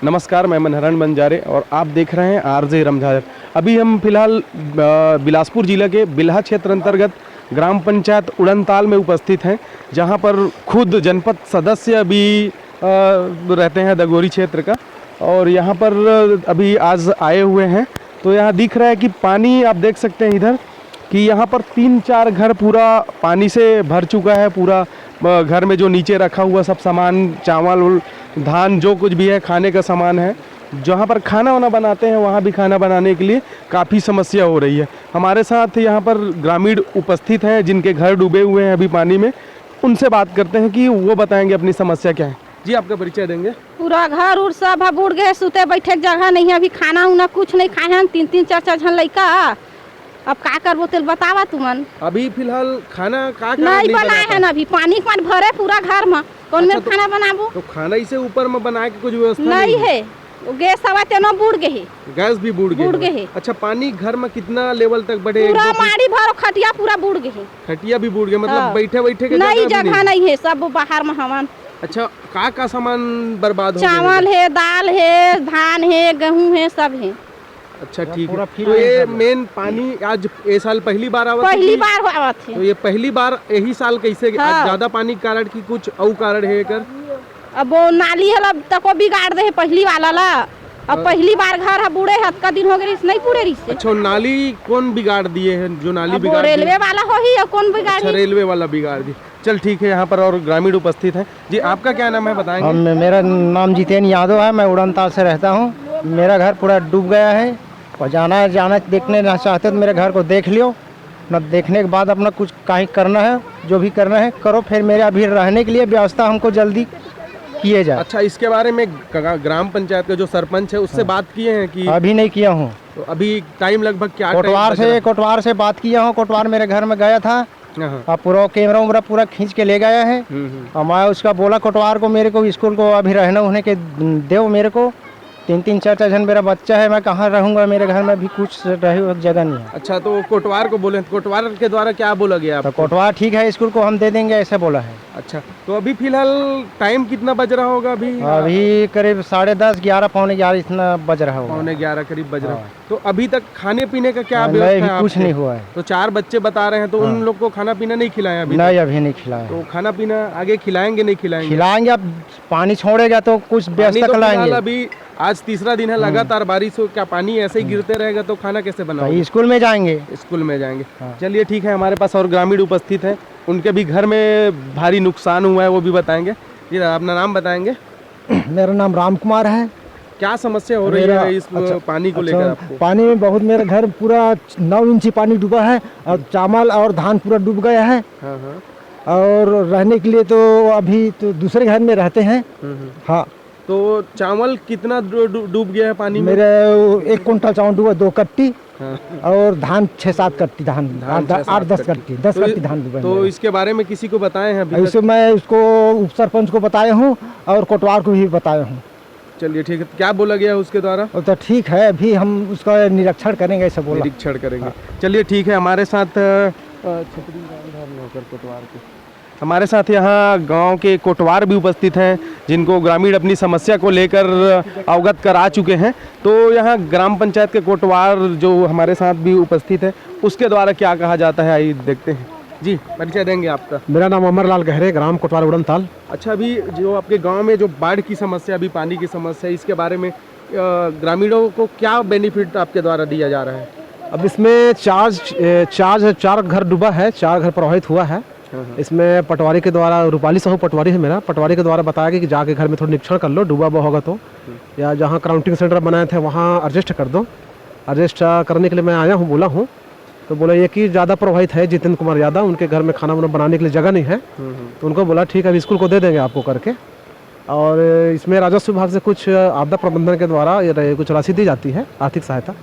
नमस्कार, मैं मनहरण बंजारे और आप देख रहे हैं आरजे रमझार। अभी हम फिलहाल बिलासपुर जिले के बिल्हा क्षेत्र अंतर्गत ग्राम पंचायत उड़नताल में उपस्थित हैं, जहां पर खुद जनपद सदस्य भी रहते हैं दगोरी क्षेत्र का, और यहां पर अभी आज आए हुए हैं। तो यहाँ दिख रहा है कि पानी आप देख सकते हैं इधर कि यहाँ पर 3-4 घर पूरा पानी से भर चुका है। पूरा घर में जो नीचे रखा हुआ सब सामान, चावल, धान, जो कुछ भी है खाने का सामान है, जहाँ पर खाना वाना बनाते हैं वहाँ भी खाना बनाने के लिए काफ़ी समस्या हो रही है। हमारे साथ यहाँ पर ग्रामीण उपस्थित हैं जिनके घर डूबे हुए हैं अभी पानी में। उनसे बात करते हैं कि वो बताएंगे अपनी समस्या क्या है। जी, आपका परिचय देंगे। पूरा घर उर सब बुड़ गए, सुते बैठे जगह नहीं है, अभी खाना उना कुछ नहीं खाए हैं। 3-3, 4-4 जन लड़का, अब का करबो तेल बतावा तुमन। अभी फिलहाल खाना का नहीं बनाए हैं ना, अभी पानी के पानी भरे पूरा घर में, कौन में खाना बनाबो? तो खाना इसे ऊपर में बना के कुछ व्यवस्था नहीं है। गैस सवा तेनो बुड़ गए है, गैस भी बुड़ गए है। अच्छा, पानी घर में कितना लेवल तक बढ़े? पूरा माड़ी भरो, खटिया पूरा बुड़ गए है। खटिया भी बुड़ गए, मतलब हाँ। बैठे बैठे के नहीं जगह नहीं है, सब बाहर में हवन। अच्छा, का सामान बर्बाद हो गया? चावल है, दाल है, धान है, गेहूं है, सब है। अच्छा, ठीक है। तो ये मेन पानी आज ये साल पहली बार आवा? पहली बार आवत है। तो ये पहली बार यही साल कैसे? हाँ। आज ज्यादा पानी के कारण की कुछ और कारण है कर? अब वो नाली है तको बिगाड़ दे है पहली वाला ला। अब पहली बार घर है बूढ़े है, का दिन हो गए नहीं पूरे रिश्ते। अच्छा, नाली कौन बिगाड़ दिए है? जो नाली बिगाड़ रेलवे वाला हो ही, कौन बिगाड़? अच्छा, रेलवे वाला बिगाड़ दी। चल ठीक है, यहाँ पर और ग्रामीण उपस्थित हैं। जी, आपका क्या नाम है बताएंगे? मेरा नाम जितेंद्र यादव है, मैं उड़नताल से रहता हूँ। मेरा घर पूरा डूब गया है और जाना देखने ना चाहते तो मेरे घर को देख लियो, न देखने के बाद अपना कुछ कहीं करना है, जो भी करना है करो। फिर मेरे अभी रहने के लिए व्यवस्था हमको जल्दी किए जाए। अच्छा, इसके बारे में ग्राम पंचायत का जो सरपंच है उससे बात किए हैं कि? अभी नहीं किया हूँ। तो अभी टाइम लगभग क्या? कोटवार से बात किया हूँ। कोटवार मेरे घर में गया था, पूरा कैमरा उमरा पूरा खींच के ले गया है। और मैं उसका बोला कोटवार को, मेरे को स्कूल को अभी रहना होने के दो मेरे को। 3-3, 4-4 जन मेरा बच्चा है, मैं कहाँ रहूँगा? मेरे घर में भी कुछ रहे जगह नहीं है। अच्छा, तो कोटवार को बोले, कोटवार के द्वारा क्या बोला गया? तो कोटवार ठीक है, स्कूल को हम दे देंगे ऐसा बोला है। अच्छा, तो अभी फिलहाल टाइम कितना बज रहा होगा? अभी करीब 10:30, 11, पौने 11 इतना बज रहा होगा। पौने 11 करीब बज रहा है। तो अभी तक खाने पीने का क्या व्यवस्था है? कुछ नहीं हुआ है। तो 4 बच्चे बता रहे हैं, तो उन लोग को खाना पीना नहीं खिलाया अभी? नहीं, अभी नहीं खिलाया। तो खाना पीना आगे खिलाएंगे नहीं खिलाएंगे? खिलाएंगे, अब पानी छोड़ेगा तो कुछ व्यवस्था कराएंगे। अभी आज तीसरा दिन है, लगातार बारिश हो, क्या पानी ऐसे ही गिरते रहेगा तो खाना कैसे बनाओगे? स्कूल में जाएंगे। स्कूल में जाएंगे। चलिए ठीक है, हमारे पास और ग्रामीण उपस्थित हैं, उनके भी घर में भारी नुकसान हुआ है, वो भी बताएंगे। जी, अपना नाम बताएंगे? मेरा नाम राम कुमार है। क्या समस्या हो रही है इस पानी को लेकर आपको? पानी में बहुत, मेरा घर पूरा 9 इंची पानी डूबा है और चावल और धान पूरा डूब गया है। और रहने के लिए तो अभी तो दूसरे घर में रहते हैं। हाँ। तो चावल कितना डूब गया है पानी में? मेरे 1 कुंटल चावल डूबा, 2 कट्टी। और धान 6-7 कट्टी, धान 8-10 कट्टी, 10 कट्टी धान डूबा। तो इसके बारे में किसी को बताए हैं अभी? इसे मैं उसको उप सरपंच को बताया हूँ और कोटवार को भी बताया हूँ। चलिए ठीक है, क्या बोला गया उसके द्वारा? तो ठीक है, अभी हम उसका निरीक्षण करेंगे, ऐसा बोला। निरीक्षण करेंगे। चलिए ठीक है, हमारे साथ हमारे साथ यहाँ गांव के कोटवार भी उपस्थित हैं, जिनको ग्रामीण अपनी समस्या को लेकर अवगत करा चुके हैं। तो यहाँ ग्राम पंचायत के कोटवार जो हमारे साथ भी उपस्थित है, उसके द्वारा क्या कहा जाता है, आइए देखते हैं। जी, परिचय देंगे आपका? मेरा नाम अमरलाल गहरे, ग्राम कोटवार उड़नताल। अच्छा, अभी जो आपके गांव में जो बाढ़ की समस्या, अभी पानी की समस्या, इसके बारे में ग्रामीणों को क्या बेनिफिट आपके द्वारा दिया जा रहा है? अब इसमें 4 घर डूबा है, 4 घर प्रभावित हुआ है। इसमें पटवारी के द्वारा, रूपाली साहू पटवारी है मेरा, पटवारी के द्वारा बताया गया कि जाके घर में थोड़ा निरीक्षण कर लो, डूबा हुआ होगा तो, या जहाँ काउंटिंग सेंटर बनाए थे वहाँ एडजस्ट कर दो। एडजस्ट करने के लिए मैं आया हूँ, बोला हूँ। तो बोला ये कि ज़्यादा प्रभावित है जितेंद्र कुमार यादव, उनके घर में खाना वाना बनाने के लिए जगह नहीं है। तो उनको बोला ठीक है, अभी स्कूल को दे देंगे आपको करके। और इसमें राजस्व विभाग से कुछ आपदा प्रबंधन के द्वारा कुछ राशि दी जाती है, आर्थिक सहायता।